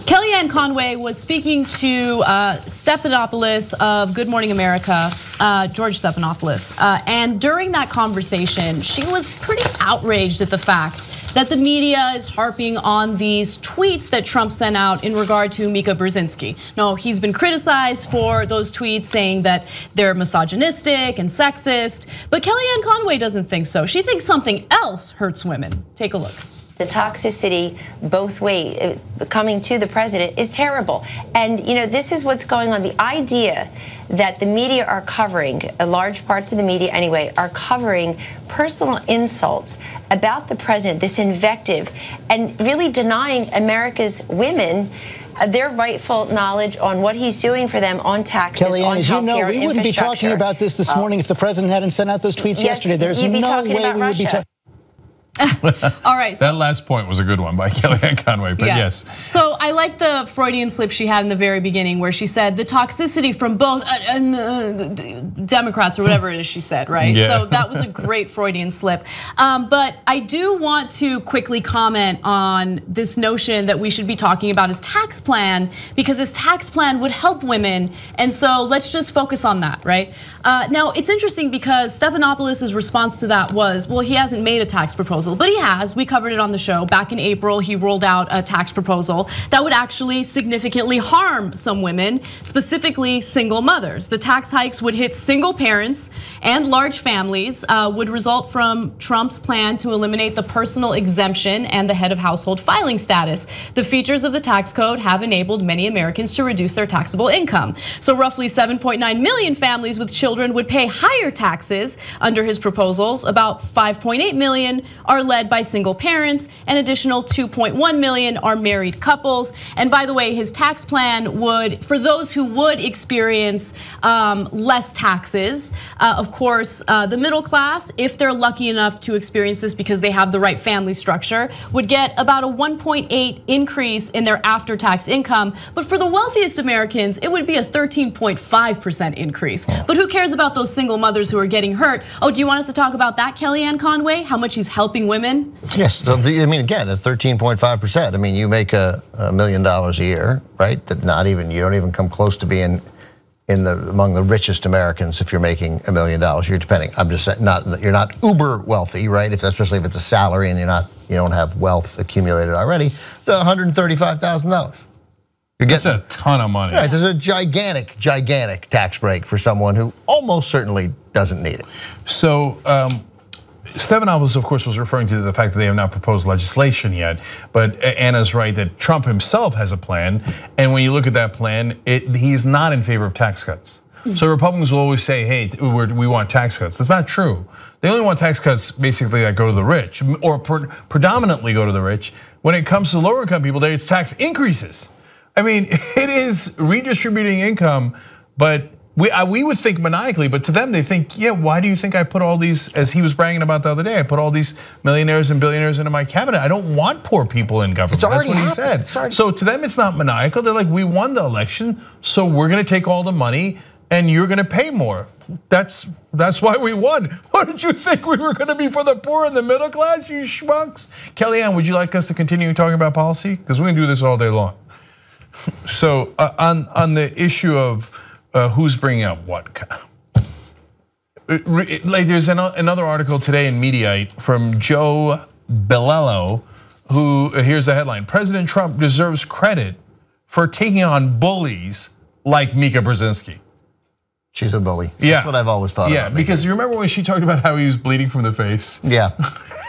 Kellyanne Conway was speaking to Stephanopoulos of Good Morning America, George Stephanopoulos. And during that conversation, she was pretty outraged at the fact that the media is harping on these tweets that Trump sent out in regard to Mika Brzezinski. Now, he's been criticized for those tweets saying that they're misogynistic and sexist, but Kellyanne Conway doesn't think so. She thinks something else hurts women. Take a look. The toxicity both ways coming to the president is terrible. And this is what's going on. The idea that the media are covering, large parts of the media anyway, are covering personal insults about the president, this invective, and really denying America's women their rightful knowledge on what he's doing for them on taxes, Kellyanne, on as you know, healthcare, we wouldn't be talking about this morning if the president hadn't sent out those tweets yesterday. There's no way we would be talking. All right. So that last point was a good one by Kellyanne Conway, but yes. So I like the Freudian slip she had in the very beginning where she said the toxicity from both Democrats or whatever it is she said, right? Yeah. So that was a great Freudian slip. But I do want to quickly comment on this notion that we should be talking about his tax plan because his tax plan would help women. And so let's just focus on that, right? Now it's interesting because Stephanopoulos' response to that was, well, he hasn't made a tax proposal. But he has. We covered it on the show. Back in April, he rolled out a tax proposal that would actually significantly harm some women, specifically single mothers. The tax hikes would hit single parents and large families, would result from Trump's plan to eliminate the personal exemption and the head of household filing status. The features of the tax code have enabled many Americans to reduce their taxable income. So roughly 7.9 million families with children would pay higher taxes under his proposals. About 5.8 million are led by single parents, an additional 2.1 million are married couples. And by the way, his tax plan would, for those who would experience less taxes, of course, the middle class, if they're lucky enough to experience this because they have the right family structure, would get about a 1.8 increase in their after-tax income. But for the wealthiest Americans, it would be a 13.5% increase. But who cares about those single mothers who are getting hurt? Oh, do you want us to talk about that, Kellyanne Conway? How much he's helping women? Yes, I mean, again, at 13.5%. I mean, you make $1 million a year, right? That you don't even come close to being among the richest Americans if you're making $1 million. You're depending. I'm just saying, you're not uber wealthy, right? Especially if it's a salary and you don't have wealth accumulated already. It's $135,000. That's a ton of money. Right, there's a gigantic tax break for someone who almost certainly doesn't need it. So. Stephanopoulos, of course, was referring to the fact that they have not proposed legislation yet, but Anna's right that Trump himself has a plan, and when you look at that plan, he's not in favor of tax cuts. So Republicans will always say, hey, we want tax cuts. That's not true. They only want tax cuts basically that go to the rich, or predominantly go to the rich. When it comes to lower income people, it's tax increases. I mean, it is redistributing income, but we would think maniacally, but to them they think, yeah, why do you think I put all these, as he was bragging about the other day, I put all these millionaires and billionaires into my cabinet. I don't want poor people in government. That's what he said. So to them it's not maniacal. They're like, we won the election, so we're gonna take all the money and you're gonna pay more. That's why we won. What did you think we were gonna be for the poor and the middle class, you schmucks? Kellyanne, would you like us to continue talking about policy? Because we're gonna do this all day long. So on the issue of who's bringing up what? Like there's another article today in Mediaite from Joe Bellello, who, here's the headline: President Trump deserves credit for taking on bullies like Mika Brzezinski. She's a bully. Yeah. That's what I've always thought about. Yeah, because you remember when she talked about how he was bleeding from the face? Yeah.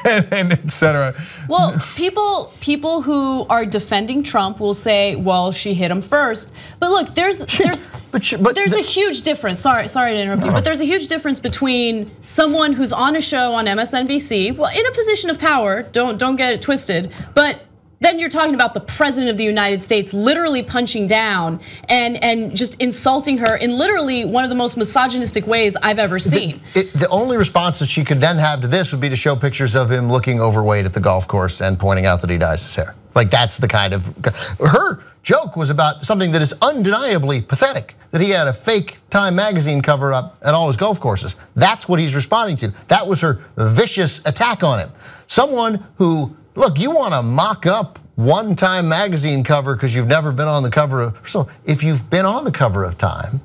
and et cetera. Well, people who are defending Trump will say, well, she hit him first. But look, there's a huge difference. Sorry to interrupt you, but there's a huge difference between someone who's on a show on MSNBC, well, in a position of power, don't get it twisted, but then you're talking about the president of the United States literally punching down and just insulting her in literally one of the most misogynistic ways I've ever seen. The only response that she could then have to this would be to show pictures of him looking overweight at the golf course and pointing out that he dyes his hair. Like that's the kind of, her joke was about something that is undeniably pathetic, that he had a fake Time magazine cover up at all his golf courses. That's what he's responding to. That was her vicious attack on him. Someone who, look, you want to mock up one-time magazine cover because you've never been on the cover of. So if you've been on the cover of Time,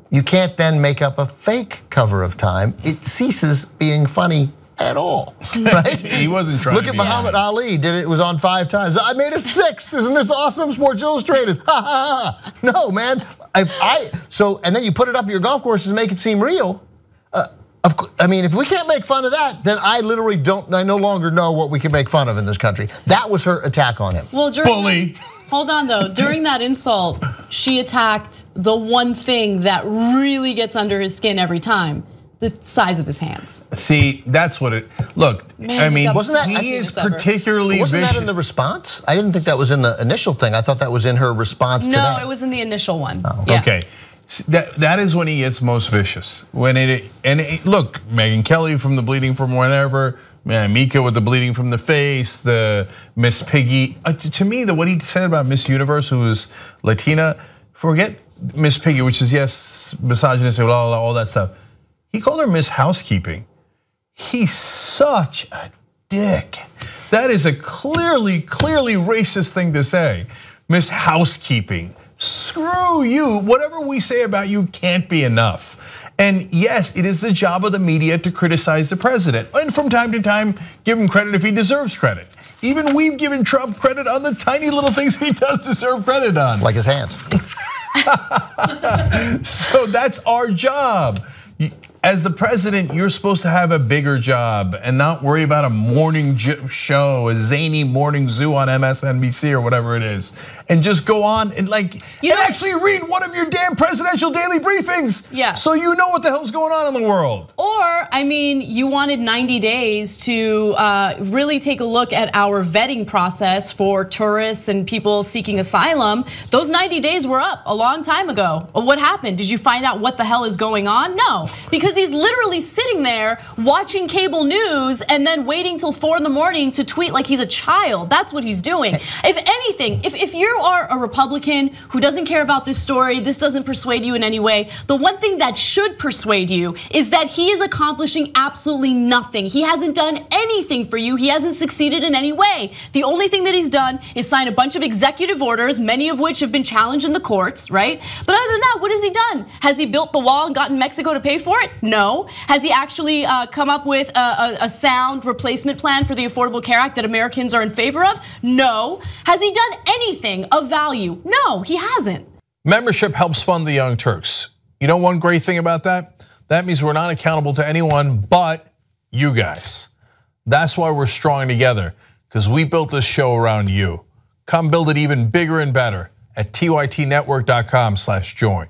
you can't then make up a fake cover of Time. It ceases being funny at all, right? He wasn't trying. Look at Muhammad Ali. It was on 5 times. I made a 6th. Isn't this awesome? Sports Illustrated. Ha ha ha. No, man. And then you put it up at your golf courses and make it seem real. I mean, if we can't make fun of that, then I no longer know what we can make fun of in this country. That was her attack on him. Well, bully. Hold on though, during that insult, she attacked the one thing that really gets under his skin every time. The size of his hands. See, that's what it. Look, Man, I mean, wasn't that he is particularly wasn't vicious. that in the response? I didn't think that was in the initial thing. I thought that was in her response today. No, it was in the initial one. Oh. Yeah. Okay. That is when he gets most vicious. Look, Megyn Kelly from the bleeding from whenever, Mika with the bleeding from the face, the Miss Piggy. To me, what he said about Miss Universe, who is Latina, forget Miss Piggy, which is yes, misogynistic, blah, blah, all that stuff. He called her Miss Housekeeping. He's such a dick. That is a clearly racist thing to say. Miss Housekeeping. Screw you. Whatever we say about you can't be enough. And yes, it is the job of the media to criticize the president. And from time to time, give him credit if he deserves credit. Even we've given Trump credit on the tiny little things he does deserve credit on. Like his hands. So that's our job. As the president, you're supposed to have a bigger job and not worry about a morning show, a zany morning zoo on MSNBC or whatever it is, and just go on and actually read one of your damn presidential daily briefings. Yeah. So you know what the hell's going on in the world. Or, I mean, you wanted 90 days to really take a look at our vetting process for tourists and people seeking asylum. Those 90 days were up a long time ago. What happened? Did you find out what the hell is going on? No, because he's literally sitting there watching cable news and then waiting till 4 in the morning to tweet like he's a child. That's what he's doing. If anything, if you are a Republican who doesn't care about this story, this doesn't persuade you in any way, the one thing that should persuade you is that he is accomplishing absolutely nothing. He hasn't done anything for you. He hasn't succeeded in any way. The only thing that he's done is sign a bunch of executive orders, many of which have been challenged in the courts, right? But other than that, what has he done? Has he built the wall and gotten Mexico to pay for it? No. Has he actually come up with a sound replacement plan for the Affordable Care Act that Americans are in favor of? No. Has he done anything of value? No, he hasn't. Membership helps fund the Young Turks. You know one great thing about that? That means we're not accountable to anyone but you guys. That's why we're strong together, because we built this show around you. Come build it even bigger and better at tytnetwork.com/join.